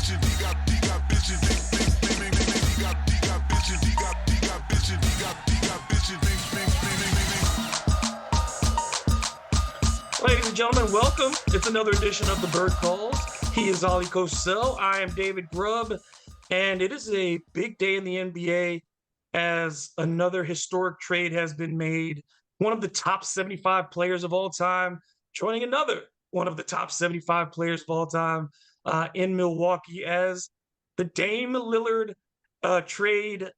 Ladies and gentlemen, welcome. It's another edition of the Bird Calls. He is Oleh Cosell. I am David Grubb, and it is a big day in the NBA as another historic trade has been made. One of the top 75 players of all time joining another one of the top 75 players of all time in Milwaukee, as the Dame Lillard trade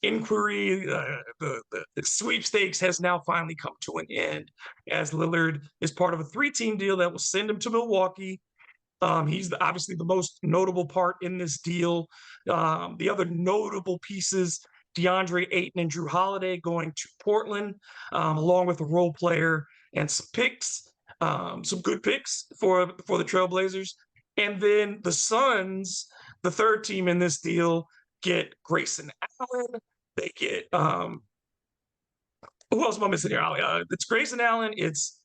inquiry, the sweepstakes has now finally come to an end, as Lillard is part of a 3-team deal that will send him to Milwaukee. He's obviously the most notable part in this deal. The other notable pieces, DeAndre Ayton and Jrue Holiday going to Portland, along with a role player and some picks, some good picks for the Trailblazers. And then the Suns, the third team in this deal, get Grayson Allen. They get who else am I missing here, Ali? It's Grayson Allen. It's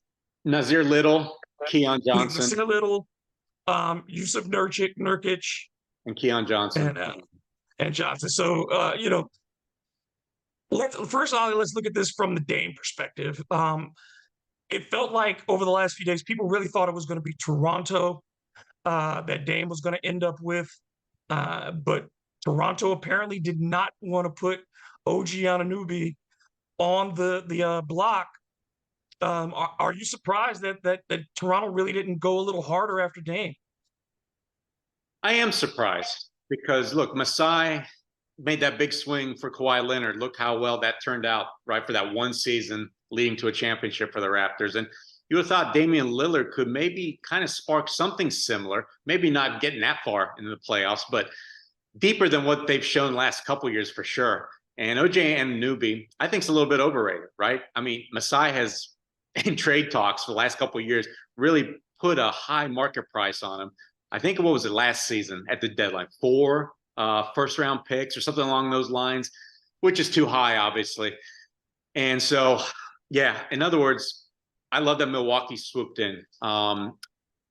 Nazir Little, Keon Johnson, Nazir Little, Yusuf Nurkic, and Keon Johnson, and Johnson. So first, Ali, let's look at this from the Dame perspective. It felt like over the last few days, people really thought it was going to be Toronto that Dame was going to end up with, but Toronto apparently did not want to put OG Anunoby on the block. Are you surprised that Toronto really didn't go a little harder after Dame? I am surprised because, look, Masai made that big swing for Kawhi Leonard. Look how well that turned out, right, for that one season leading to a championship for the Raptors. And you would have thought Damian Lillard could maybe kind of spark something similar, maybe not getting that far into the playoffs, but deeper than what they've shown last couple of years for sure. And OJ Anunoby, I think, is a little bit overrated, right? I mean, Masai has, in trade talks for the last couple of years, really put a high market price on him. I think, what was it, last season at the deadline? 4 first-round picks or something along those lines, which is too high, obviously. And so, yeah, in other words, I love that Milwaukee swooped in. I'm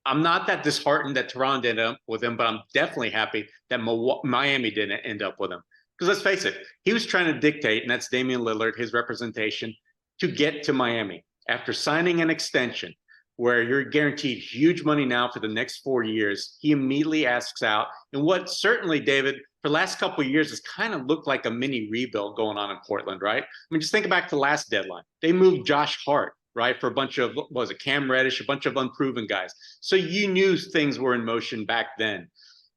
not that disheartened that Toronto ended up with him, but I'm definitely happy that Miami didn't end up with him. Because let's face it, he was trying to dictate, and that's Damian Lillard, his representation, to get to Miami. After signing an extension where you're guaranteed huge money now for the next 4 years, he immediately asks out. And what certainly, David, for the last couple of years has kind of looked like a mini rebuild going on in Portland, right? I mean, just think back to the last deadline. They moved Josh Hart, right, for a bunch of, what was it, Cam Reddish, a bunch of unproven guys. So you knew things were in motion back then.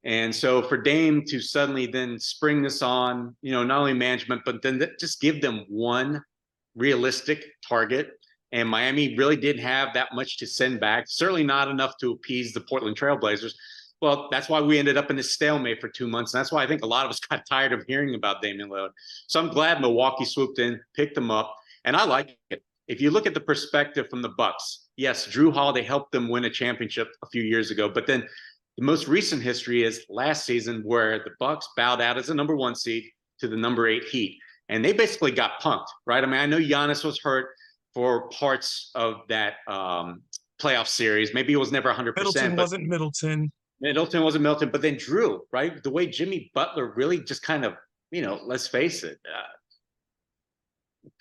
And so for Dame to suddenly then spring this on, not only management, but then just give them one realistic target. And Miami really didn't have that much to send back, certainly not enough to appease the Portland Trailblazers. Well, that's why we ended up in this stalemate for 2 months. And that's why I think a lot of us got tired of hearing about Damian Lillard. So I'm glad Milwaukee swooped in, picked him up, and I like it. If you look at the perspective from the Bucks, yes, Jrue Holiday helped them win a championship a few years ago, but then the most recent history is last season where the Bucks bowed out as a number 1 seed to the number 8 Heat, and they basically got punked, right? I mean, I know Giannis was hurt for parts of that playoff series. Maybe it was never 100%. Middleton wasn't Middleton. Middleton wasn't Middleton, but then Jrue, right? The way Jimmy Butler really just kind of, let's face it,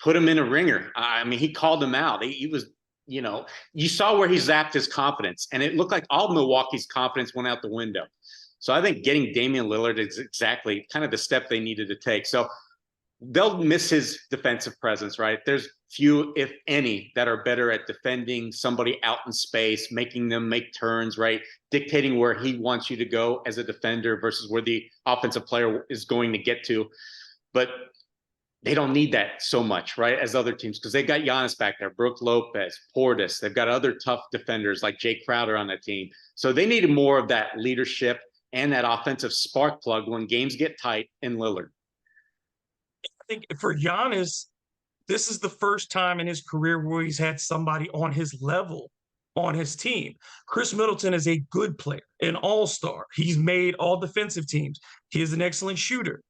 put him in a ringer. I mean, he called him out. He was, you saw where he zapped his confidence, and it looked like all Milwaukee's confidence went out the window. So I think getting Damian Lillard is exactly kind of the step they needed to take. So they'll miss his defensive presence, right? There's few, if any, that are better at defending somebody out in space, making them make turns, right? Dictating where he wants you to go as a defender versus where the offensive player is going to get to. But they don't need that so much, right, as other teams, because they got Giannis back there, Brook Lopez, Portis. They've got other tough defenders like Jay Crowder on that team. So they needed more of that leadership and that offensive spark plug when games get tight in Lillard. I think for Giannis, this is the first time in his career where he's had somebody on his level on his team. Chris Middleton is a good player, an all-star. He's made all defensive teams. He is an excellent shooter,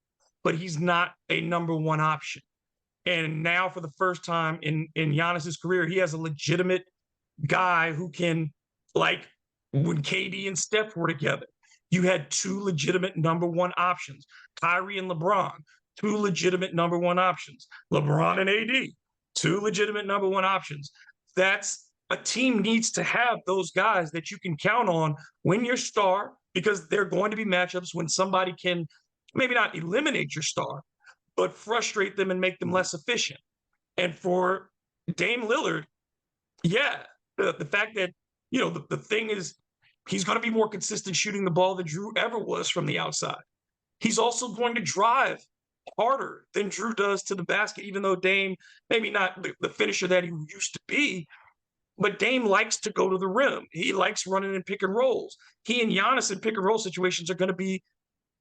but he's not a number 1 option. And now for the first time in Giannis's career, he has a legitimate guy who can, like when KD and Steph were together, You had two legitimate number one options, Kyrie and LeBron, two legitimate number one options, LeBron and AD, two legitimate number one options. That's a team needs to have those guys that you can count on when your star, because there are going to be matchups when somebody can maybe not eliminate your star, but frustrate them and make them less efficient. And for Dame Lillard, yeah, the fact that, the thing is, he's going to be more consistent shooting the ball than Jrue ever was from the outside. He's also going to drive harder than Jrue does to the basket, even though Dame, maybe not the finisher that he used to be, but Dame likes to go to the rim. He likes running in pick and rolls. He and Giannis in pick and roll situations are going to be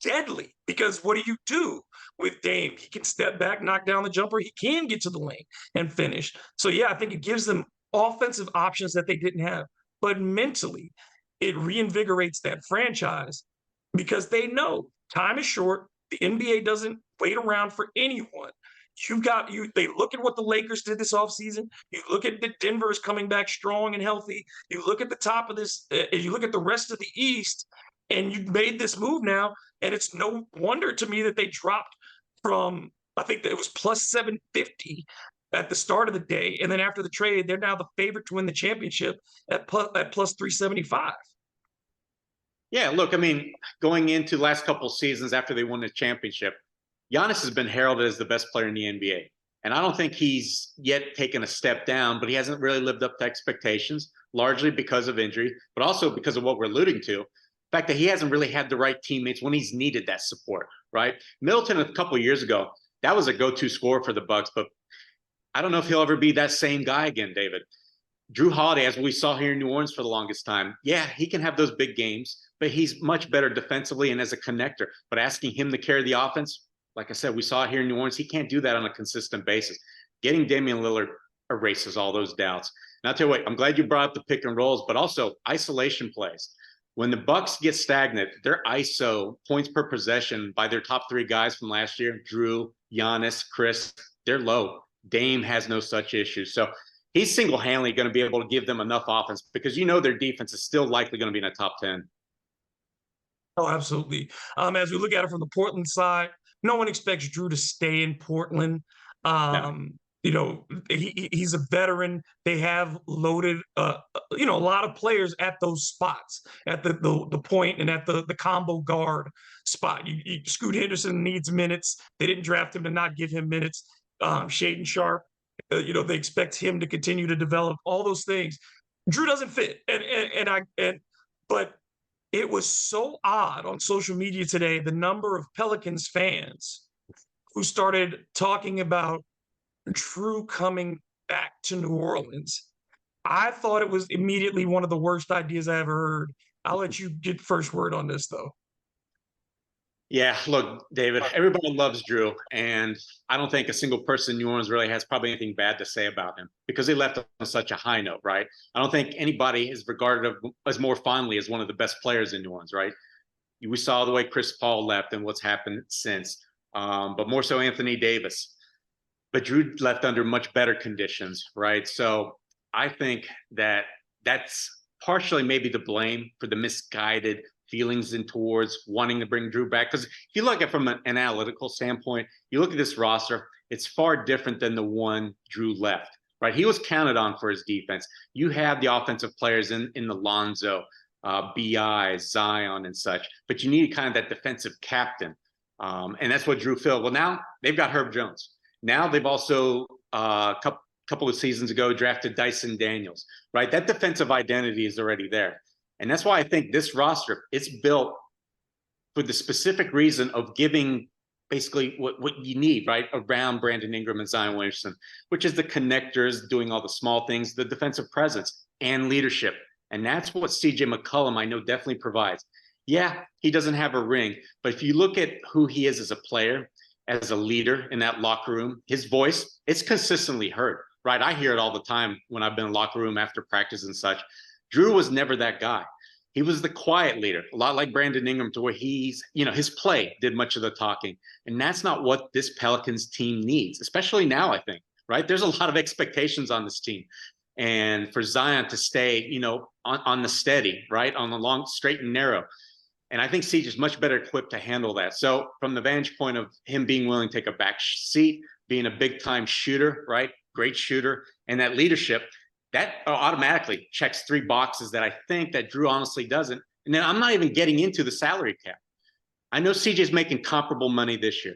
deadly because what do with Dame? He can step back, knock down the jumper. He can get to the lane and finish. So, yeah, I think it gives them offensive options that they didn't have. But mentally, it reinvigorates that franchise because they know time is short. The NBA doesn't wait around for anyone. They look at what the Lakers did this offseason. You look at the Denver is coming back strong and healthy. You look at the top of this, you look at the rest of the East, and you made this move now. And it's no wonder to me that they dropped from, I think that it was plus 750 at the start of the day. And then after the trade, they're now the favorite to win the championship at plus 375. Yeah, look, I mean, going into the last couple of seasons after they won the championship, Giannis has been heralded as the best player in the NBA. And I don't think he's yet taken a step down, but he hasn't really lived up to expectations, largely because of injury, but also because of what we're alluding to. The fact that he hasn't really had the right teammates when he's needed that support, right? Middleton a couple of years ago, that was a go-to scorer for the Bucks, but I don't know if he'll ever be that same guy again, David. Jrue Holiday, as we saw here in New Orleans for the longest time, yeah, he can have those big games, but he's much better defensively and as a connector. But asking him to carry the offense, like I said, we saw here in New Orleans, he can't do that on a consistent basis. Getting Damian Lillard erases all those doubts. And I'll tell you what, I'm glad you brought up the pick and rolls, but also isolation plays. When the Bucks get stagnant, their ISO points per possession by their top three guys from last year, Jrue, Giannis, Chris, they're low. Dame has no such issues. So he's single-handedly going to be able to give them enough offense because their defense is still likely going to be in the top 10. Oh, absolutely. As we look at it from the Portland side, no one expects Jrue to stay in Portland. No. He's a veteran. They have loaded, a lot of players at those spots, at the point and at the combo guard spot. Scoot Henderson needs minutes. They didn't draft him to not give him minutes. Shaden Sharp, they expect him to continue to develop all those things. Jrue doesn't fit, but it was so odd on social media today, the number of Pelicans fans who started talking about Jrue coming back to New Orleans. I thought it was immediately one of the worst ideas I ever heard. I'll let you get first word on this, though. Yeah, look, David, everybody loves Jrue, and I don't think a single person in New Orleans really has probably anything bad to say about him because they left on such a high note, right? I don't think anybody is regarded as more fondly as one of the best players in New Orleans, right? We saw the way Chris Paul left and what's happened since, but more so Anthony Davis. But Jrue left under much better conditions, right? So I think that that's partially maybe the blame for the misguided feelings in towards wanting to bring Jrue back. Because if you look at it from an analytical standpoint, you look at this roster, it's far different than the one Jrue left, right? He was counted on for his defense. You have the offensive players in the Lonzo, BI, Zion, and such, but you need kind of that defensive captain. And that's what Jrue filled. Well, now they've got Herb Jones. Now they've also, couple of seasons ago, drafted Dyson Daniels, right? That defensive identity is already there. And that's why I think this roster, it's built for the specific reason of giving basically what you need, right, around Brandon Ingram and Zion Williamson, which is the connectors, doing all the small things, the defensive presence, and leadership. And that's what CJ McCollum, I know, definitely provides. Yeah, he doesn't have a ring, but if you look at who he is as a player, as a leader in that locker room, his voice, it's consistently heard, right? I hear it all the time when I've been in the locker room after practice and such. Jrue was never that guy. He was the quiet leader, a lot like Brandon Ingram, to where he's, his play did much of the talking. And that's not what this Pelicans team needs, especially now, I think, right? There's a lot of expectations on this team. And for Zion to stay, on the steady, right? On the long, straight and narrow. And I think Siege is much better equipped to handle that. So from the vantage point of him being willing to take a back seat, being a big time shooter, right? Great shooter, and that leadership, that automatically checks 3 boxes that I think that Jrue honestly doesn't. And then I'm not even getting into the salary cap. I know CJ's making comparable money this year,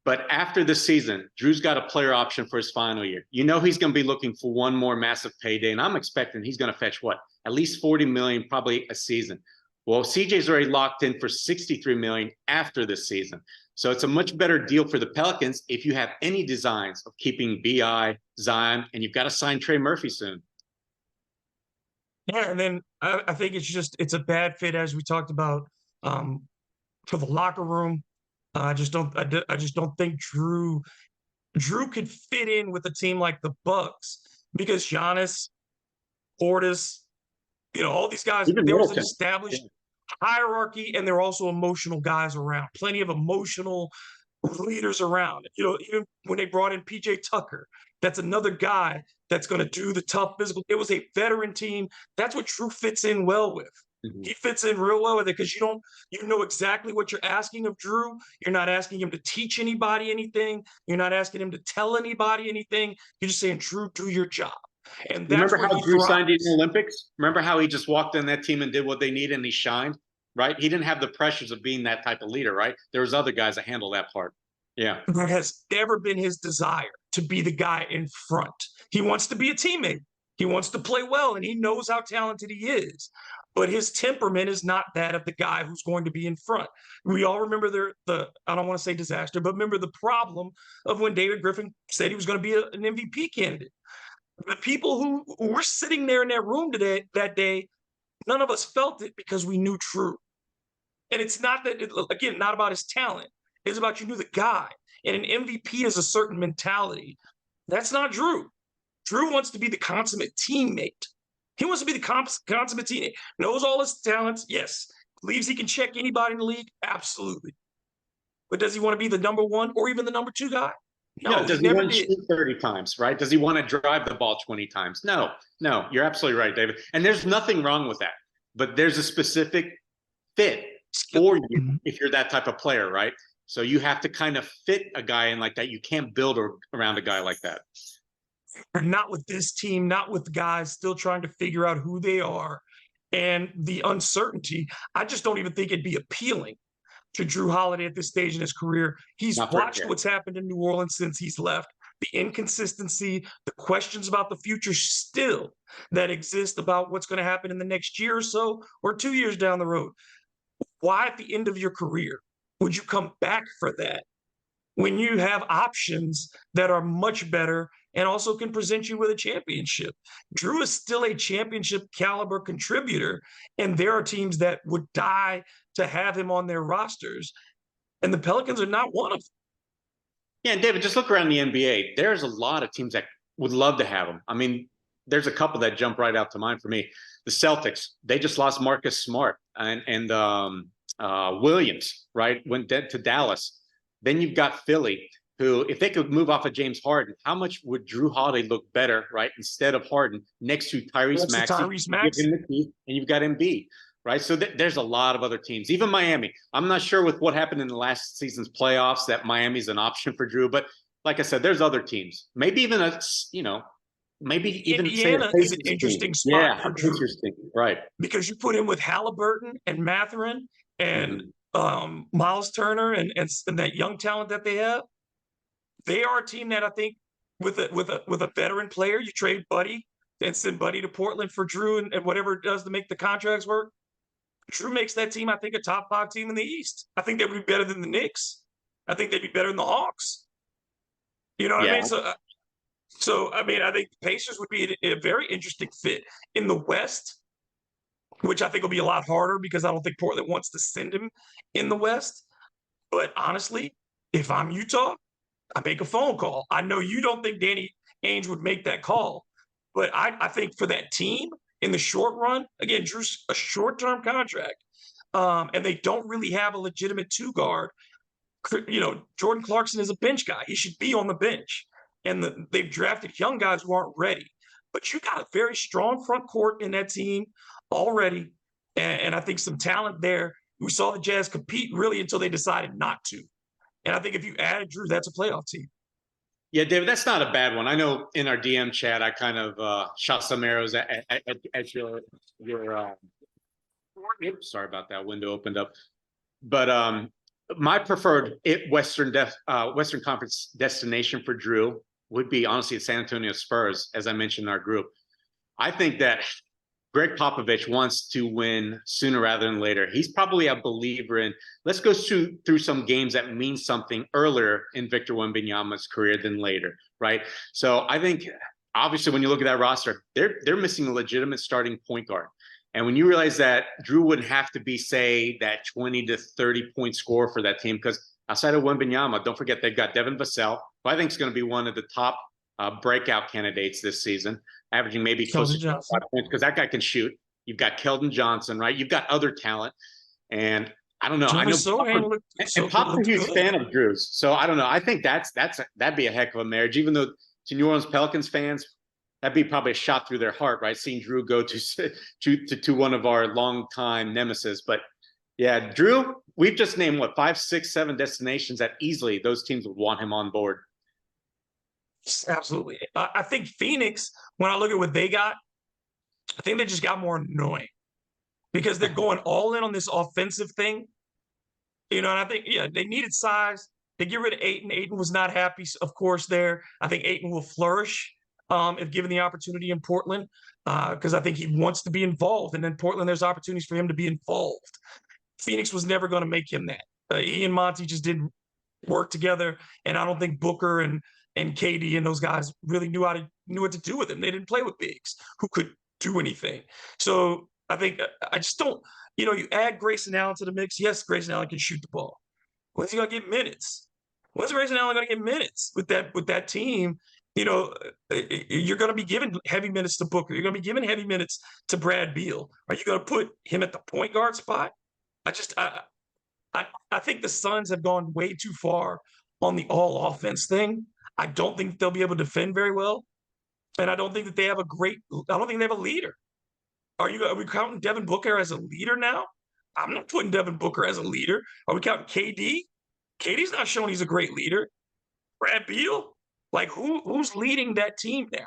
but after the season, Jrue's got a player option for his final year. You know he's going to be looking for one more massive payday, and I'm expecting he's going to fetch what? At least 40 million, probably a season. Well, CJ's already locked in for 63 million after this season. So it's a much better deal for the Pelicans if you have any designs of keeping BI, Zion, and you've got to sign Trey Murphy soon. Yeah, and then I think it's a bad fit, as we talked about, for the locker room. I just don't think Jrue could fit in with a team like the Bucks because Giannis, Portis, all these guys. Even There was an Middleton. established hierarchy, and there are also emotional guys around. Plenty of emotional leaders around. Even when they brought in PJ Tucker, that's another guy that's going to do the tough physical. It was a veteran team. That's what Jrue fits in well with. Mhm. He fits in real well with it because you know exactly what you're asking of Jrue. You're not asking him to teach anybody anything. You're not asking him to tell anybody anything. You're just saying, Jrue, do your job. And You that's remember where how he Jrue signed in thrives. the Olympics? Remember how he just walked in that team and did what they needed and he shined, right? He didn't have the pressures of being that type of leader, right? There was other guys that handle that part. Yeah. That has never been his desire to be the guy in front. He wants to be a teammate. He wants to play well, and he knows how talented he is. But his temperament is not that of the guy who's going to be in front. We all remember the I don't want to say disaster, but remember the problem of when David Griffin said he was going to be an MVP candidate. The people who were sitting there in that room that day, none of us felt it because we knew Jrue. And it's not that, again, not about his talent. It's about you knew the guy. And an MVP is a certain mentality. That's not Jrue. Jrue wants to be the consummate teammate. He wants to be the consummate teammate. Knows all his talents. Yes. Believes he can check anybody in the league. Absolutely. But does he want to be the number 1 or even the number 2 guy? No, Does he he never want to did. shoot 30 times, right? Does he want to drive the ball 20 times? No, you're absolutely right, David. And there's nothing wrong with that. But there's a specific fit for you if you're that type of player, right? So you have to kind of fit a guy in like that. You can't build around a guy like that. Not with this team, not with guys still trying to figure out who they are and the uncertainty. I just don't even think it'd be appealing to Jrue Holiday at this stage in his career. He's watched what's happened in New Orleans since he's left, the inconsistency, the questions about the future still that exist about what's going to happen in the next year or so or 2 years down the road. Why at the end of your career would you come back for that when you have options that are much better and also can present you with a championship? Jrue is still a championship caliber contributor, and there are teams that would die to have him on their rosters, and the Pelicans are not one of them. Yeah, and David, just look around the NBA. There's a lot of teams that would love to have him. I mean, there's a couple that jump right out to mind for me. The Celtics, they just lost Marcus Smart and Williams, right? Went dead to Dallas. Then you've got Philly, who, if they could move off of James Harden, how much would Jrue Holiday look better, right? Instead of Harden next to Tyrese Maxey, give him the key, and you've got Embiid, right? So there's a lot of other teams, even Miami. I'm not sure with what happened in the last season's playoffs that Miami's an option for Jrue, but like I said, there's other teams. Maybe even maybe even Indiana is an interesting spot for Jrue. Interesting, right? Because you put him with Halliburton and Mathurin and Miles Turner and that young talent that they have. They are a team that I think with a veteran player, you trade Buddy and send Buddy to Portland for Jrue and whatever it does to make the contracts work. Jrue makes that team, I think, a top 5 team in the East. I think they would be better than the Knicks. I think they'd be better than the Hawks. You know what I mean? So I mean, I think the Pacers would be a very interesting fit in the West, which I think will be a lot harder because I don't think Portland wants to send him in the West. But honestly, if I'm Utah, I make a phone call. I know you don't think Danny Ainge would make that call, but I think for that team in the short run, again, Jrue's a short-term contract, and they don't really have a legitimate 2 guard. Jordan Clarkson is a bench guy. He should be on the bench. And they've drafted young guys who aren't ready. But you got a very strong front court in that team already, and I think some talent there. we saw the Jazz compete really until they decided not to. And I think if you added Jrue, that's a playoff team. Yeah, David, that's not a bad one. I know in our DM chat, I kind of shot some arrows at your. Oops, sorry about that. Window opened up. But my preferred Western Conference destination for Jrue would be honestly the San Antonio Spurs, as I mentioned in our group. I think that Greg Popovich wants to win sooner rather than later. He's probably a believer in let's go through some games that mean something earlier in Victor Wembanyama's career than later, right? So I think obviously when you look at that roster, they're missing a legitimate starting point guard. And when you realize that Jrue wouldn't have to be, say, that 20 to 30 point scorer for that team, because outside of Wembanyama, don't forget they've got Devin Vassell, who I think is going to be one of the top breakout candidates this season, averaging maybe close to 5 points because that guy can shoot. You've got Keldon Johnson, right? You've got other talent. And I don't know. I know Pop's a huge fan of Jrue's. So I don't know. I think that'd be a heck of a marriage, even though to New Orleans Pelicans fans, that'd be probably a shot through their heart, right? Seeing Jrue go to one of our longtime nemesis. But yeah, Jrue, we've just named 5, 6, 7 destinations that easily those teams would want him on board. Absolutely. I think Phoenix, when I look at what they got, I think they just got more annoying because they're going all in on this offensive thing. And I think, they needed size. They get rid of Ayton. Ayton was not happy, of course, there. I think Ayton will flourish if given the opportunity in Portland, because I think he wants to be involved. And in Portland, there's opportunities for him to be involved. Phoenix was never going to make him that. He and Monty just didn't work together, and I don't think Booker and KD and those guys really knew what to do with him. They didn't play with bigs who could do anything. So I think I just don't. You add Grayson Allen to the mix. Yes, Grayson Allen can shoot the ball. When's he gonna get minutes? When's Grayson Allen gonna get minutes with that team? You're going to be giving heavy minutes to Booker. You're going to be giving heavy minutes to Brad Beal. Are you going to put him at the point guard spot? I think the Suns have gone way too far on the all offense thing. I don't think they'll be able to defend very well, and I don't think that they have I don't think they have a leader. Are we counting Devin Booker as a leader now? I'm not putting Devin Booker as a leader. Are we counting KD? KD's not showing he's a great leader. Brad Beal? Like, who's leading that team now?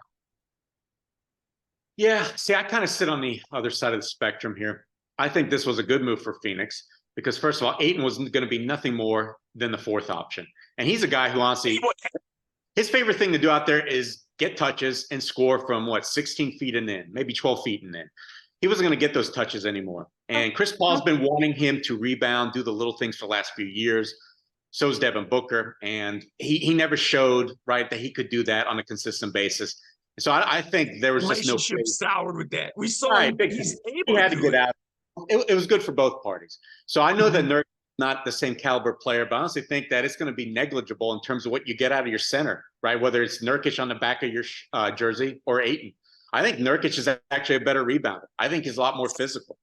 Yeah, see, I kind of sit on the other side of the spectrum here. I think this was a good move for Phoenix because, first of all, Ayton was going to be nothing more than the fourth option. And he's a guy who, honestly, his favorite thing to do out there is get touches and score from, 16 feet and in, maybe 12 feet and in. He wasn't going to get those touches anymore. And Chris Paul's been wanting him to rebound, do the little things for the last few years. So is Devin Booker, and he never showed that he could do that on a consistent basis. So I think there was just no soured with that. We saw him. He had to get out. It was good for both parties. So I know that Nurkic is not the same caliber player, but I honestly think that it's going to be negligible in terms of what you get out of your center, right? Whether it's Nurkic on the back of your jersey or Ayton. I think Nurkic is actually a better rebounder. I think he's a lot more physical.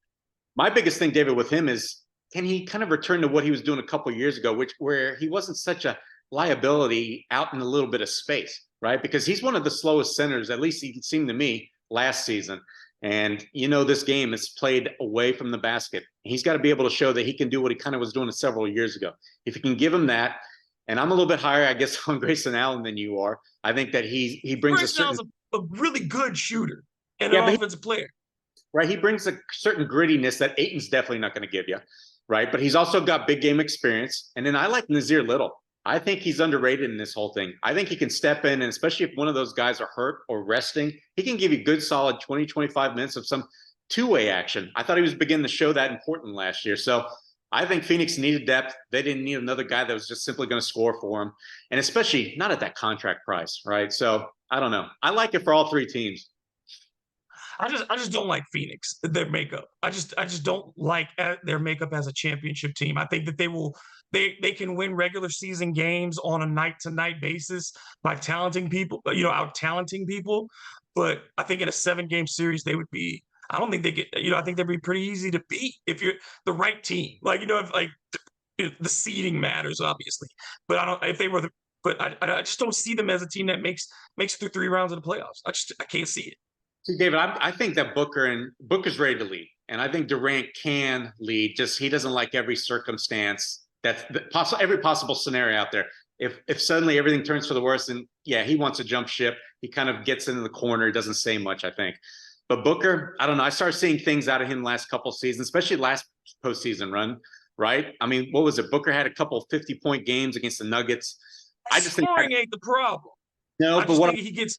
My biggest thing, David, with him is, can he kind of return to what he was doing a couple of years ago, where he wasn't such a liability out in a little bit of space, right? Because he's one of the slowest centers, at least it seemed to me last season. And this game is played away from the basket. He's got to be able to show that he can do what he kind of was doing several years ago. If you can give him that, and I'm a little bit higher, I guess, on Grayson Allen than you are. I think that he brings Grayson a really good shooter and an offensive player. Right, he brings a certain grittiness that Ayton's definitely not going to give you. Right. But he's also got big game experience. And then I like Nazir Little. I think he's underrated in this whole thing. I think he can step in, and especially if one of those guys are hurt or resting, he can give you good, solid 20, 25 minutes of some two-way action. I thought he was beginning to show that in Portland last year. So I think Phoenix needed depth. They didn't need another guy that was just simply going to score for him. And especially not at that contract price. Right. So I don't know. I like it for all three teams. I just don't like Phoenix, their makeup. I just don't like their makeup as a championship team. I think that they can win regular season games on a night-to-night basis by talenting people, out-talenting people. But I think in a 7-game series, they would be. I don't think they get. I think they'd be pretty easy to beat if you're the right team. If the seeding matters, obviously. But I don't. If they were but I just don't see them as a team that makes it through 3 rounds of the playoffs. I can't see it. See, David, I think that Booker's ready to lead. And I think Durant can lead, just he doesn't like every circumstance, every possible scenario out there. If suddenly everything turns for the worse, and yeah, he wants to jump ship. He kind of gets into the corner. He doesn't say much, I think. But Booker, I don't know. I started seeing things out of him last couple of seasons, especially last postseason run, right? I mean, what was it? Booker had a couple of 50-point games against the Nuggets. I just think Scoring ain't the problem. no, I but just what think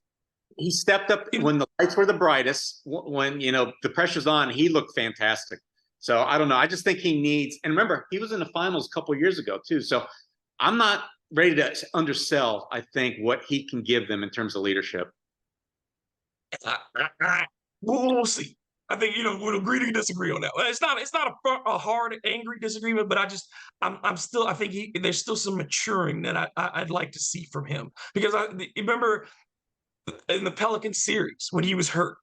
he stepped up when the lights were the brightest. When the pressure's on, he looked fantastic. So I don't know. I just think he needs. And remember, he was in the finals a couple of years ago too. So I'm not ready to undersell, I think, what he can give them in terms of leadership. we'll see. I think we'll agree to disagree on that. It's not a hard, angry disagreement, but I'm still. I think there's still some maturing that I'd like to see from him, because remember in the Pelicans series when he was hurt,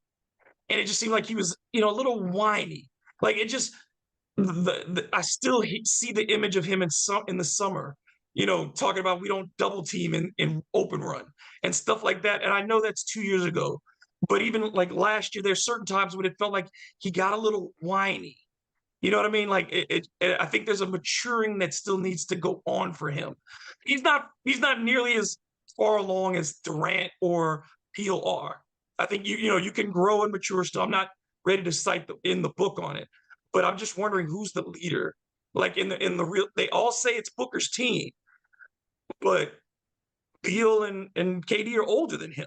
and it just seemed like he was a little whiny. Like it just I still see the image of him in the summer, talking about we don't double team in open run and stuff like that. And I know that's 2 years ago, but even like last year, there's certain times when it felt like he got a little whiny. You know what I mean? Like I think there's a maturing that still needs to go on for him. He's not nearly as far along as Durant or Peel are. I think you can grow and mature still. I'm not ready to cite in the book on it, but I'm just wondering who's the leader. Like in the real, they all say it's Booker's team, but Beal and KD are older than him,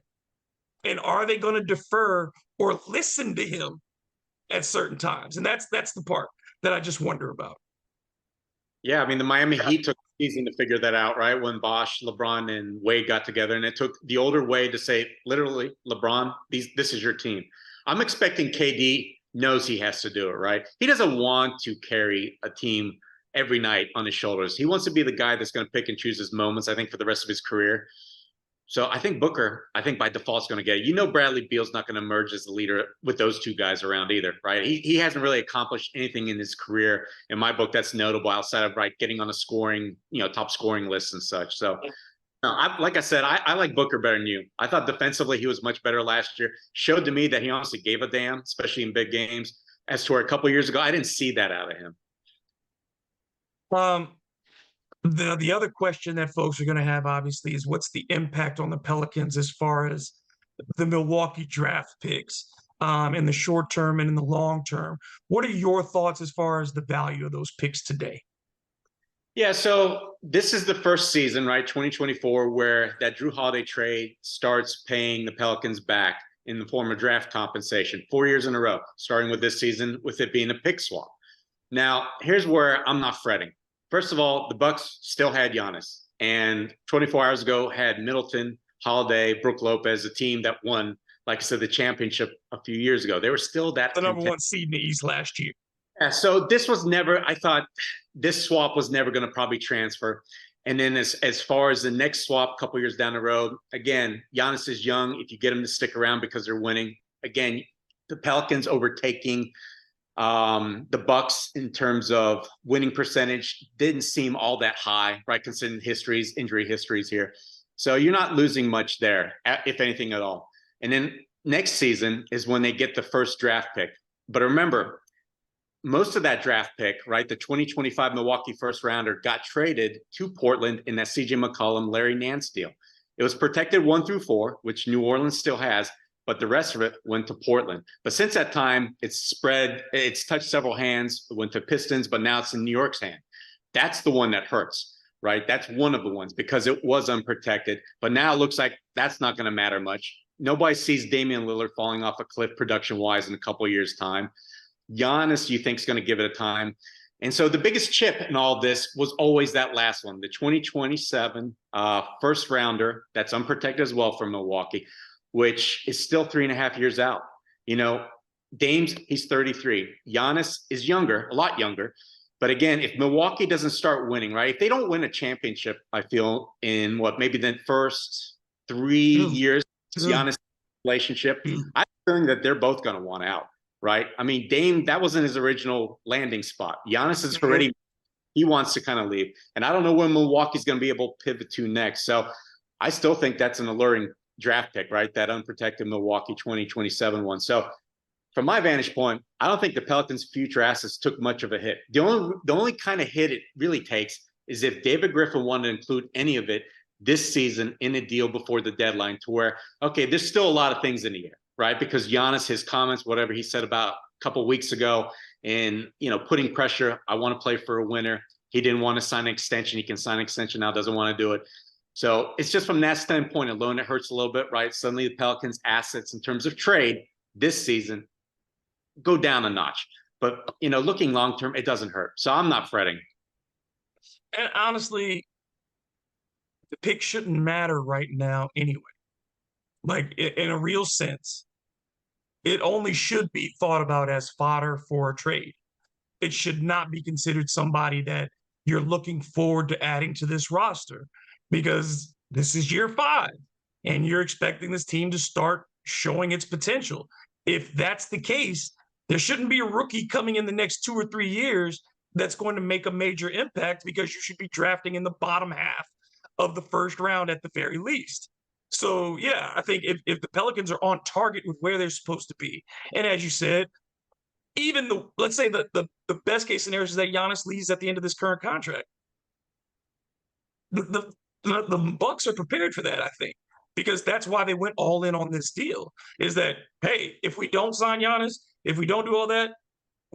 and are they going to defer or listen to him at certain times? And that's the part that I just wonder about. Yeah, I mean, the Miami Heat took a season to figure that out, right? When Bosh, LeBron, and Wade got together, and it took the older Wade to say, literally, LeBron, this is your team. I'm expecting KD knows he has to do it, right? He doesn't want to carry a team every night on his shoulders. He wants to be the guy that's going to pick and choose his moments, I think, for the rest of his career. So I think Booker, I think by default is going to get it. Bradley Beal's not going to emerge as the leader with those two guys around either, right? He hasn't really accomplished anything in his career. In my book, that's notable outside of getting on the scoring, top scoring lists and such. So, like I said, I like Booker better than you. I thought defensively he was much better last year. Showed to me that he honestly gave a damn, especially in big games. As to where a couple years ago, I didn't see that out of him. The other question that folks are going to have, obviously, is what's the impact on the Pelicans as far as the Milwaukee draft picks in the short term and in the long term? What are your thoughts as far as the value of those picks today? Yeah, so this is the first season, right, 2024, where that Jrue Holiday trade starts paying the Pelicans back in the form of draft compensation 4 years in a row, starting with this season with it being a pick swap. Now, here's where I'm not fretting. First of all, the Bucks still had Giannis, and 24 hours ago had Middleton, Holiday, Brook Lopez, a team that won, like I said, the championship a few years ago. They were still the number one seed in the East last year. Yeah, so this was never. I thought this swap was never going to probably transfer. And then as far as the next swap, a couple years down the road, again, Giannis is young. If you get him to stick around because they're winning, again, the Pelicans overtaking the Bucks in terms of winning percentage didn't seem all that high, right? Considering injury histories here. So you're not losing much there, if anything at all. And then next season is when they get the first draft pick. But remember, most of that draft pick, right, the 2025 Milwaukee first rounder got traded to Portland in that CJ McCollum, Larry Nance deal. It was protected 1 through 4, which New Orleans still has, but the rest of it went to Portland. But since that time, it's touched several hands. It went to Pistons, but now it's in New York's hand. That's the one that hurts, right? That's one of the ones because it was unprotected. But now it looks like that's not going to matter much. Nobody sees Damian Lillard falling off a cliff production-wise in a couple of years' time. Giannis, you think, is going to give it a time. And so the biggest chip in all this was always that last one, the 2027 first rounder that's unprotected as well from Milwaukee, which is still 3.5 years out. Dame's, he's 33. Giannis is younger, a lot younger. But again, if Milwaukee doesn't start winning, right? If they don't win a championship, I feel in maybe the first 3 years, Giannis relationship, I'm feeling that they're both going to want out. Right. I mean, Dame, that wasn't his original landing spot. Giannis is already, he wants to kind of leave. And I don't know when Milwaukee's going to be able to pivot to next. So I still think that's an alluring draft pick, right? That unprotected Milwaukee 2027 one. So from my vantage point, I don't think the Pelicans' future assets took much of a hit. The only kind of hit it really takes is if David Griffin wanted to include any of it this season in a deal before the deadline, to where, okay, there's still a lot of things in the air, right? Because Giannis, his comments, whatever he said about a couple of weeks ago, and putting pressure, I want to play for a winner. He didn't want to sign an extension. He can sign an extension now, doesn't want to do it. So it's just from that standpoint alone, it hurts a little bit, right? Suddenly the Pelicans' assets in terms of trade this season go down a notch. But, looking long term, it doesn't hurt. So I'm not fretting. And honestly, the pick shouldn't matter right now anyway. Like, in a real sense, it only should be thought about as fodder for a trade. It should not be considered somebody that you're looking forward to adding to this roster, because this is year 5 and you're expecting this team to start showing its potential. If that's the case, there shouldn't be a rookie coming in the next 2 or 3 years that's going to make a major impact, because you should be drafting in the bottom half of the first round at the very least. So, yeah, I think if the Pelicans are on target with where they're supposed to be, and as you said, even let's say the best case scenario is that Giannis leaves at the end of this current contract. The Bucks are prepared for that, I think, because that's why they went all in on this deal. Is that, hey, if we don't sign Giannis, if we don't do all that,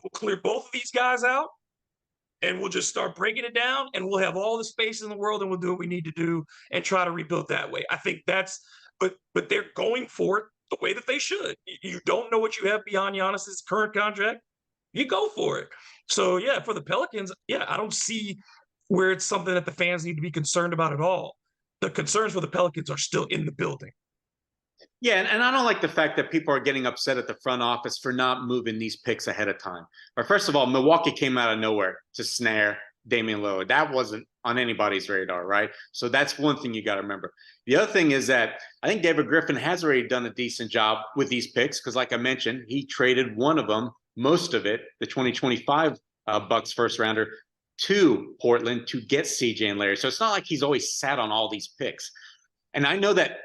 we'll clear both of these guys out, and we'll just start breaking it down, and we'll have all the space in the world, and we'll do what we need to do and try to rebuild that way. I think that's, but they're going for it the way that they should. You don't know what you have beyond Giannis's current contract, you go for it. So yeah, for the Pelicans, yeah, I don't see where it's something that the fans need to be concerned about at all. The concerns for the Pelicans are still in the building. Yeah, and I don't like the fact that people are getting upset at the front office for not moving these picks ahead of time. Or first of all, Milwaukee came out of nowhere to snare Damian Lillard. That wasn't on anybody's radar, right? So that's one thing you got to remember. The other thing is that I think David Griffin has already done a decent job with these picks, because like I mentioned, he traded one of them, most of it, the 2025 Bucks first rounder, to Portland to get CJ and Larry. So it's not like he's always sat on all these picks. And I know that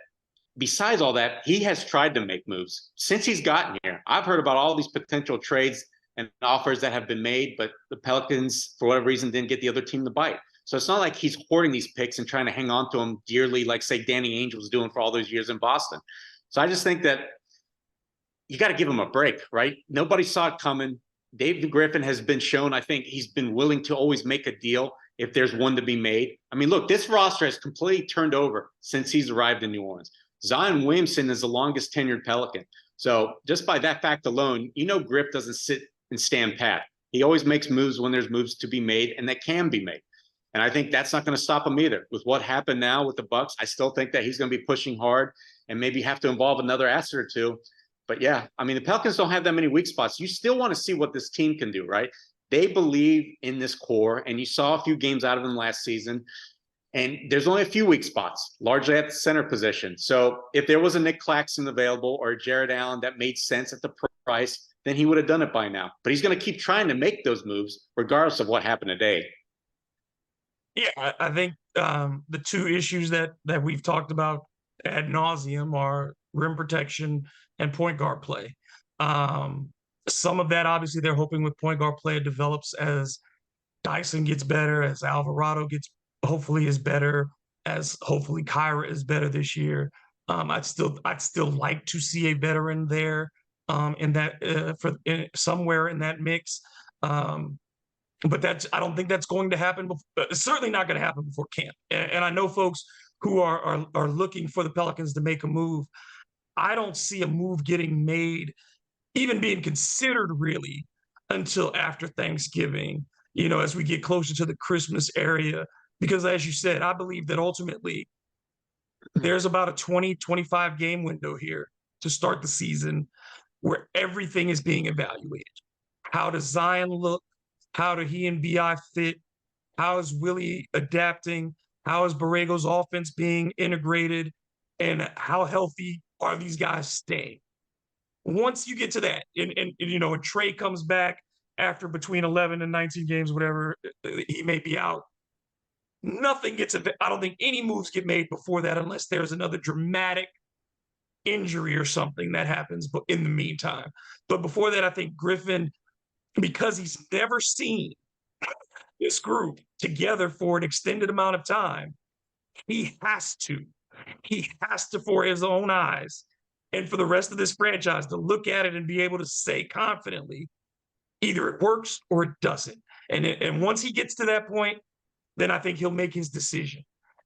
besides all that, he has tried to make moves since he's gotten here. I've heard about all these potential trades and offers that have been made, but the Pelicans, for whatever reason, didn't get the other team to bite. So it's not like he's hoarding these picks and trying to hang on to them dearly, like, say, Danny Ainge was doing for all those years in Boston. So I just think that you got to give him a break, right? Nobody saw it coming. David Griffin has been shown, I think he's been willing to always make a deal if there's one to be made. I mean, look, this roster has completely turned over since he's arrived in New Orleans. Zion Williamson is the longest tenured Pelican. So just by that fact alone, Griff doesn't sit and stand pat. He always makes moves when there's moves to be made and that can be made. And I think that's not going to stop him either. With what happened now with the Bucks, I still think that he's going to be pushing hard and maybe have to involve another asset or two. But yeah, I mean, the Pelicans don't have that many weak spots. You still want to see what this team can do, right? They believe in this core, and you saw a few games out of them last season. And there's only a few weak spots, largely at the center position. So if there was a Nick Claxton available or a Jared Allen that made sense at the price, then he would have done it by now. But he's going to keep trying to make those moves regardless of what happened today. Yeah, I think the two issues that we've talked about ad nauseum are rim protection and point guard play. Some of that, obviously, they're hoping with point guard play it develops as Dyson gets better, as Alvarado hopefully is better, as hopefully Kyra is better this year. I'd still like to see a veteran there in that somewhere in that mix. But I don't think that's going to happen. It's certainly not going to happen before camp. And I know folks who are looking for the Pelicans to make a move. I don't see a move getting made, even being considered really, until after Thanksgiving, as we get closer to the Christmas area. Because as you said, I believe that ultimately there's about a 20-25 game window here to start the season where everything is being evaluated. How does Zion look? How do he and BI fit? How is Willie adapting? How is Borrego's offense being integrated? And how healthy are these guys staying? Once you get to that, and Trey comes back after between 11 and 19 games, whatever, he may be out. Nothing gets – I don't think any moves get made before that unless there's another dramatic injury or something that happens but in the meantime. But before that, I think Griffin, because he's never seen this group together for an extended amount of time, he has to. He has to, for his own eyes and for the rest of this franchise, to look at it and be able to say confidently, either it works or it doesn't. And once he gets to that point, then I think he'll make his decision.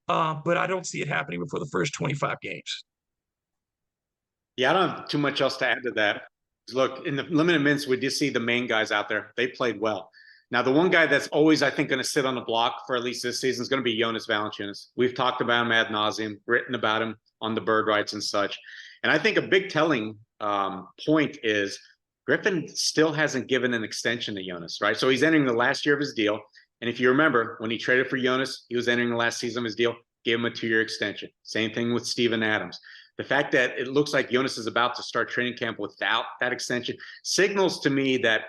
But I don't see it happening before the first 25 games. Yeah, I don't have too much else to add to that. Look, in the limited minutes, we did see the main guys out there. They played well. Now, the one guy that's always, I think, going to sit on the block for at least this season is going to be Jonas Valanciunas. We've talked about him ad nauseum, written about him on the bird rights and such. And I think a big telling point is Griffin still hasn't given an extension to Jonas, right? So he's entering the last year of his deal. And if you remember, when he traded for Jonas, he was entering the last season of his deal, gave him a 2-year extension. Same thing with Steven Adams. The fact that it looks like Jonas is about to start training camp without that extension signals to me that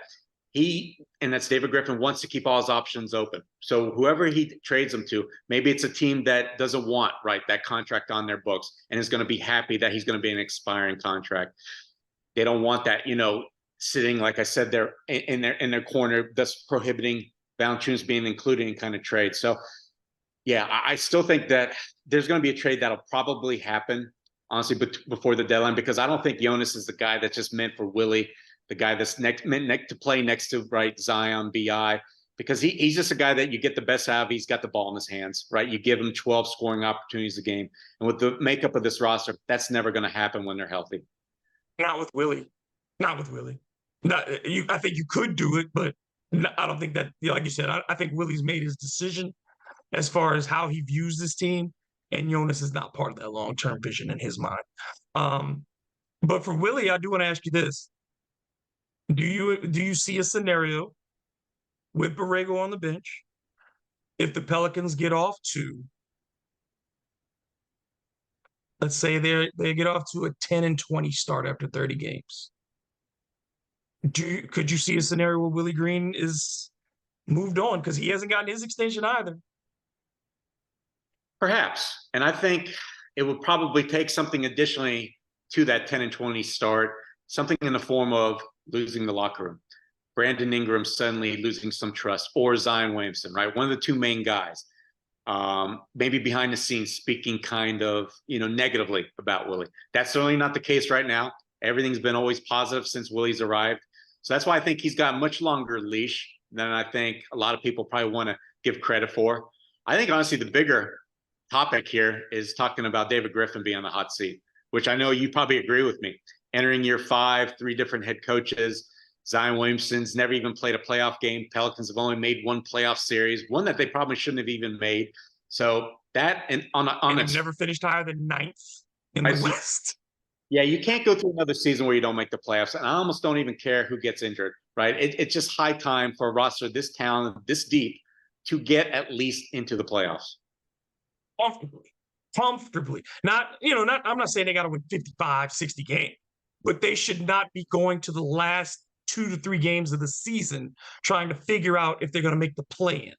he, and that's David Griffin, wants to keep all his options open. So whoever he trades him to, maybe it's a team that doesn't want, right, that contract on their books and is going to be happy that he's going to be an expiring contract. They don't want that, sitting, like I said, there in their corner, thus prohibiting Valanciunas being included in kind of trade. So, yeah, I still think that there's going to be a trade that'll probably happen, honestly, before the deadline, because I don't think Jonas is the guy that's just meant for Willie, the guy that's meant to play next to, right, Zion, BI, because he's just a guy that you get the best out of. He's got the ball in his hands, right? You give him 12 scoring opportunities a game. And with the makeup of this roster, that's never going to happen when they're healthy. Not with Willie. Not with Willie. I think you could do it, but I don't think that, like you said, I think Willie's made his decision as far as how he views this team, and Jonas is not part of that long-term vision in his mind. But for Willie, I do want to ask you this. Do you see a scenario with Borrego on the bench if the Pelicans get off to, let's say they get off to a 10-20 start after 30 games? Could you see a scenario where Willie Green is moved on because he hasn't gotten his extension either? Perhaps. And I think it would probably take something additionally to that 10-20 start, something in the form of losing the locker room, Brandon Ingram suddenly losing some trust, or Zion Williamson, right? One of the two main guys, maybe behind the scenes speaking kind of, negatively about Willie. That's certainly not the case right now. Everything's been always positive since Willie's arrived. So that's why I think he's got a much longer leash than I think a lot of people probably want to give credit for. I think, honestly, the bigger topic here is talking about David Griffin being on the hot seat, which I know you probably agree with me. Entering year 5, 3 different head coaches. Zion Williamson's never even played a playoff game. Pelicans have only made one playoff series, one that they probably shouldn't have even made. So that, and they've never finished higher than 9th in the West. Yeah, you can't go through another season where you don't make the playoffs. And I almost don't even care who gets injured, right? It's just high time for a roster this talented, this deep, to get at least into the playoffs. Comfortably. I'm not saying they got to win 55, 60 games, but they should not be going to the last 2 to 3 games of the season trying to figure out if they're going to make the play-in.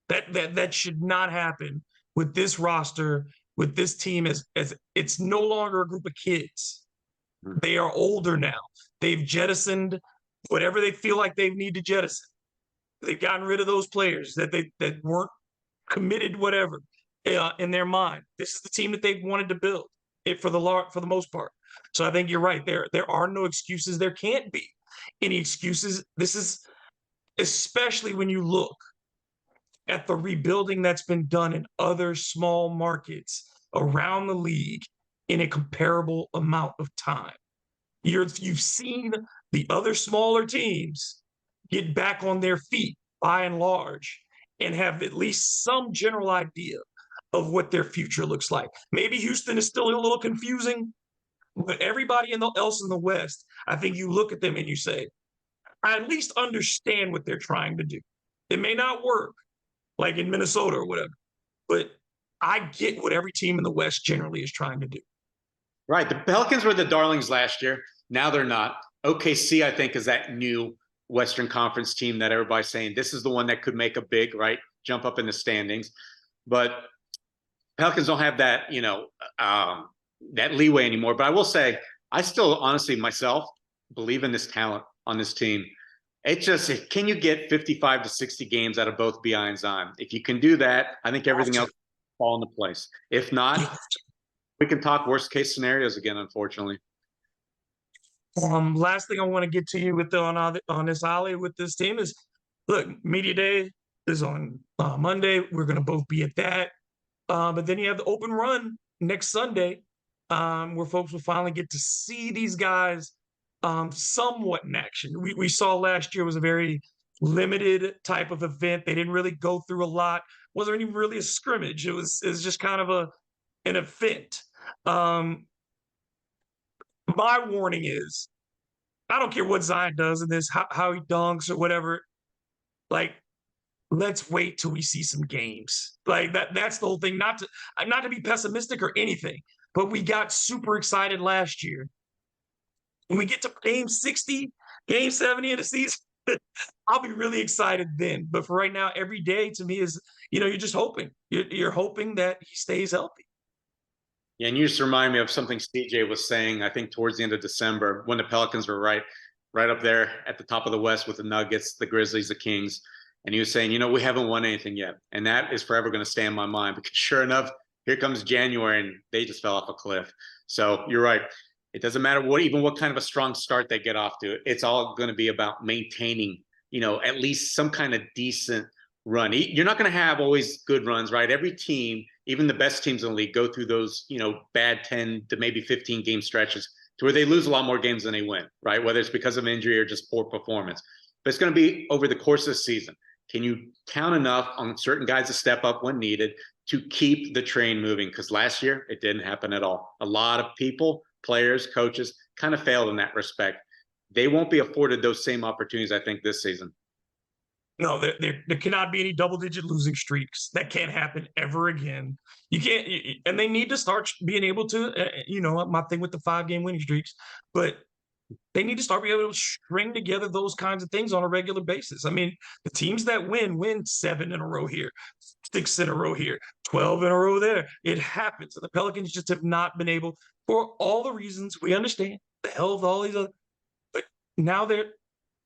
That should not happen with this roster, with this team, as it's no longer a group of kids. They are older now. They've jettisoned whatever they feel like they need to jettison. They've gotten rid of those players that weren't committed, whatever, in their mind. This is the team that they've wanted to build for the most part. So I think you're right. There are no excuses. There can't be any excuses. This is, especially when you look at the rebuilding that's been done in other small markets around the league in a comparable amount of time. You've seen the other smaller teams get back on their feet by and large and have at least some general idea of what their future looks like. Maybe Houston is still a little confusing, but everybody else in the West, I think you look at them and you say, I at least understand what they're trying to do. It may not work, like in Minnesota or whatever, but I get what every team in the West generally is trying to do. Right. The Pelicans were the darlings last year. Now they're not. OKC, I think, is that new Western Conference team that everybody's saying this is the one that could make a big, right, jump up in the standings. But Pelicans don't have that, that leeway anymore. But I will say, I still honestly myself believe in this talent on this team. It's just, can you get 55 to 60 games out of both BI and Zion? If you can do that, I think everything else will fall into place. If not, we can talk worst case scenarios again, unfortunately. Last thing I want to get to you with on this Ollie with this team is, look, media day is on Monday. We're going to both be at that. But then you have the open run next Sunday, where folks will finally get to see these guys somewhat in action. We saw last year was a very limited type of event. They didn't really go through a lot. Wasn't even really a scrimmage. It was just kind of an event. My warning is, I don't care what Zion does in this, how he dunks or whatever. Like, let's wait till we see some games. Like that's the whole thing. Not to be pessimistic or anything, but we got super excited last year. When we get to game 60, game 70 of the season, I'll be really excited then. But for right now, every day to me is, you're just hoping. You're hoping that he stays healthy. Yeah, and you just remind me of something CJ was saying, I think towards the end of December, when the Pelicans were right up there at the top of the West with the Nuggets, the Grizzlies, the Kings. And he was saying, we haven't won anything yet. And that is forever going to stay in my mind, because sure enough, here comes January and they just fell off a cliff. So you're right. It doesn't matter what kind of a strong start they get off to. It's all going to be about maintaining, at least some kind of decent run. You're not going to have always good runs, right? Every team, even the best teams in the league, go through those, bad 10 to maybe 15 game stretches to where they lose a lot more games than they win, right? Whether it's because of injury or just poor performance. But it's going to be over the course of the season. Can you count enough on certain guys to step up when needed to keep the train moving? Because last year, it didn't happen at all. A lot of people, players, coaches, kind of failed in that respect. They won't be afforded those same opportunities, I think, this season. No, there cannot be any double-digit losing streaks. That can't happen ever again. You can't, and they need to start being able to, my thing with the 5-game winning streaks, but they need to start being able to string together those kinds of things on a regular basis. I mean, the teams that win 7 in a row here, 6 in a row here, 12 in a row there. It happens. And the Pelicans just have not been able, for all the reasons we understand, the health, all these other, but now there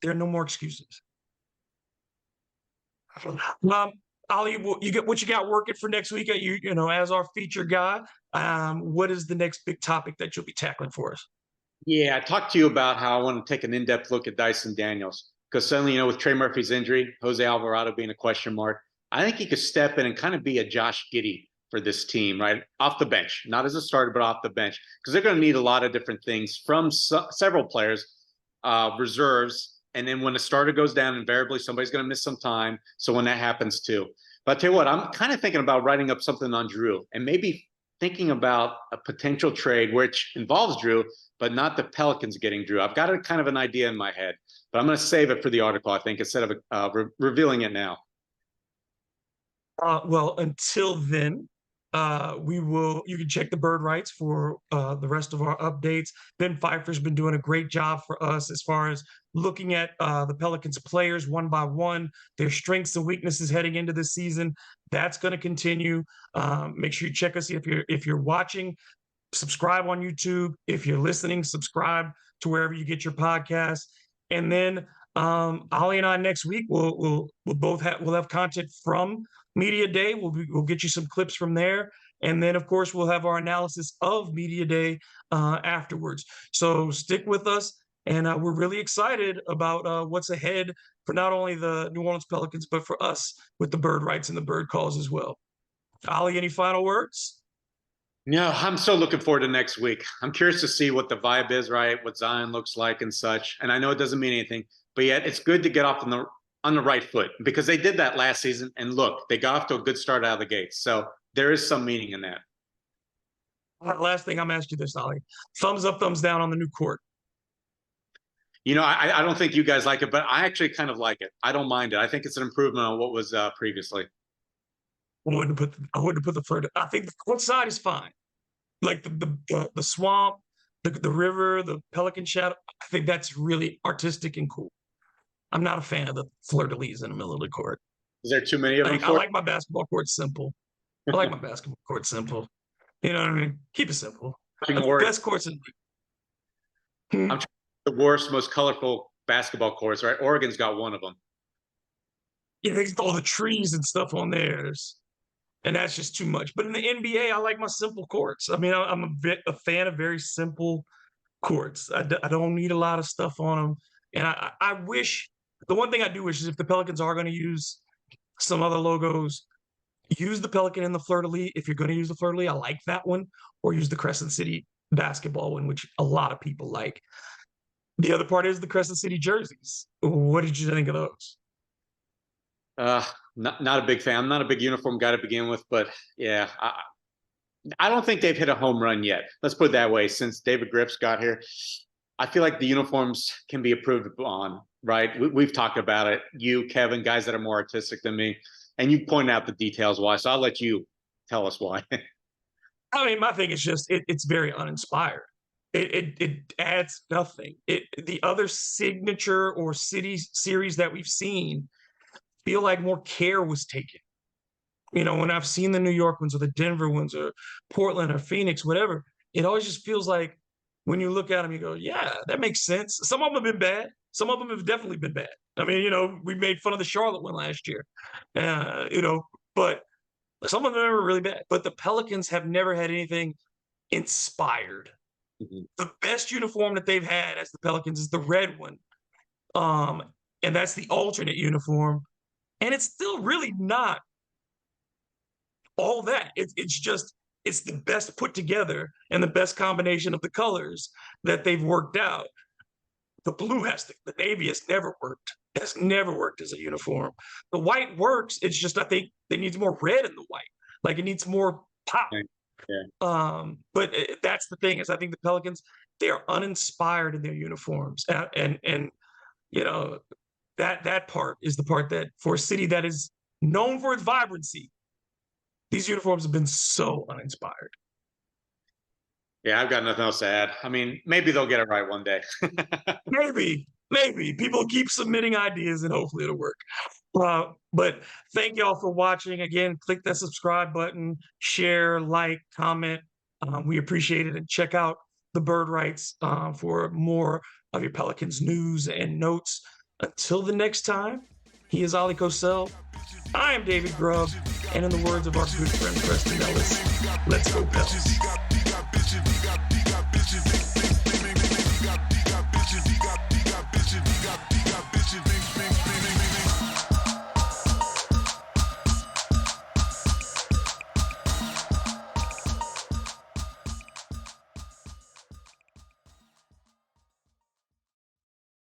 are no more excuses. Ollie, you get what you got working for next week. As our feature guy, what is the next big topic that you'll be tackling for us? Yeah, I talked to you about how I want to take an in-depth look at Dyson Daniels, because suddenly, with Trey Murphy's injury, Jose Alvarado being a question mark, I think he could step in and kind of be a Josh Giddey for this team, right? Off the bench, not as a starter, but off the bench, because they're going to need a lot of different things from several players, reserves. And then when a starter goes down, invariably somebody's going to miss some time. So when that happens too. But I'll tell you what, I'm kind of thinking about writing up something on Jrue and maybe thinking about a potential trade which involves Jrue, but not the Pelicans getting Jrue. I've got a kind of an idea in my head, but I'm going to save it for the article, I think, instead of revealing it now. Well, until then, you can check the bird rights for the rest of our updates. Ben Pfeiffer's been doing a great job for us as far as looking at the Pelicans players one by one, their strengths and weaknesses heading into this season. That's going to continue. Make sure you check us if you're watching. Subscribe on YouTube. If you're listening, subscribe to wherever you get your podcasts. And then Ollie and I next week we'll have content from Media Day. We'll get you some clips from there, and then of course we'll have our analysis of Media Day afterwards. So stick with us, and we're really excited about what's ahead for not only the New Orleans Pelicans but for us with the bird rights and the bird calls as well. Ollie, any final words? No, I'm so looking forward to next week. I'm curious to see what the vibe is, right? What Zion looks like and such. And I know it doesn't mean anything, but yet it's good to get off on the right foot, because they did that last season. And look, they got off to a good start out of the gates. So there is some meaning in that. Last thing, I'm asking you this, Ollie. Thumbs up, thumbs down on the new court. I don't think you guys like it, but I actually kind of like it. I don't mind it. I think it's an improvement on what was previously. I wouldn't put the further. I think the court side is fine. Like the swamp, the river, the Pelican shadow. I think that's really artistic and cool. I'm not a fan of the fleur-de-lis in the middle of the court. Is there too many of them? I like my basketball court simple. I like my basketball court simple. You know what I mean? Keep it simple. watching the Oregon. best courts in I'm trying the worst, most colorful basketball courts, right? Oregon's got one of them. Yeah, they all the trees and stuff on theirs, and that's just too much. But in the NBA, I like my simple courts. I mean, I'm a fan of very simple courts. I don't need a lot of stuff on them, and I wish the one thing I do wish is if the Pelicans are going to use some other logos, use the Pelican in the fleur de lis. If you're going to use the fleur de lis, I like that one, or use the Crescent City basketball one, which a lot of people like. The other part is the Crescent City jerseys. What did you think of those? Not a big fan. I'm not a big uniform guy to begin with, but yeah, I don't think they've hit a home run yet. Let's put it that way. Since David Griff's got here, I feel like the uniforms can be improved upon, right? We've talked about it. You, Kevin, guys that are more artistic than me, and you point out the details why. So I'll let you tell us why. I mean, my thing is just it's very uninspired. It adds nothing. The other signature or city series that we've seen feel like more care was taken. You know, when I've seen the New York ones or the Denver ones or Portland or Phoenix, whatever, it always just feels like when you look at them, you go, yeah, that makes sense. Some of them have been bad. Some of them have definitely been bad. I mean, you know, we made fun of the Charlotte one last year, you know, but some of them are really bad. But the Pelicans have never had anything inspired. Mhm. The best uniform that they've had as the Pelicans is the red one. Um, and that's the alternate uniform. And it's still really not all that. It's just it's the best put together and the best combination of the colors that they've worked out. The blue the navy has never worked. Has never worked as a uniform. The white works. It's just I think it needs more red in the white. Like it needs more pop. Yeah. But that's the thing is I think the Pelicans they are uninspired in their uniforms, and you know that part is the part that for a city that is known for its vibrancy, these uniforms have been so uninspired. Yeah, I've got nothing else to add. I mean, maybe they'll get it right one day. Maybe people keep submitting ideas and hopefully it'll work. But thank y'all for watching. Again, click that subscribe button, share, like, comment. We appreciate it. And check out the Bird Rights for more of your Pelicans news and notes. Until the next time, he is Oleh Cosell. I am David Grubb. And in the words of our good friend Preston Ellis, let's go Pels.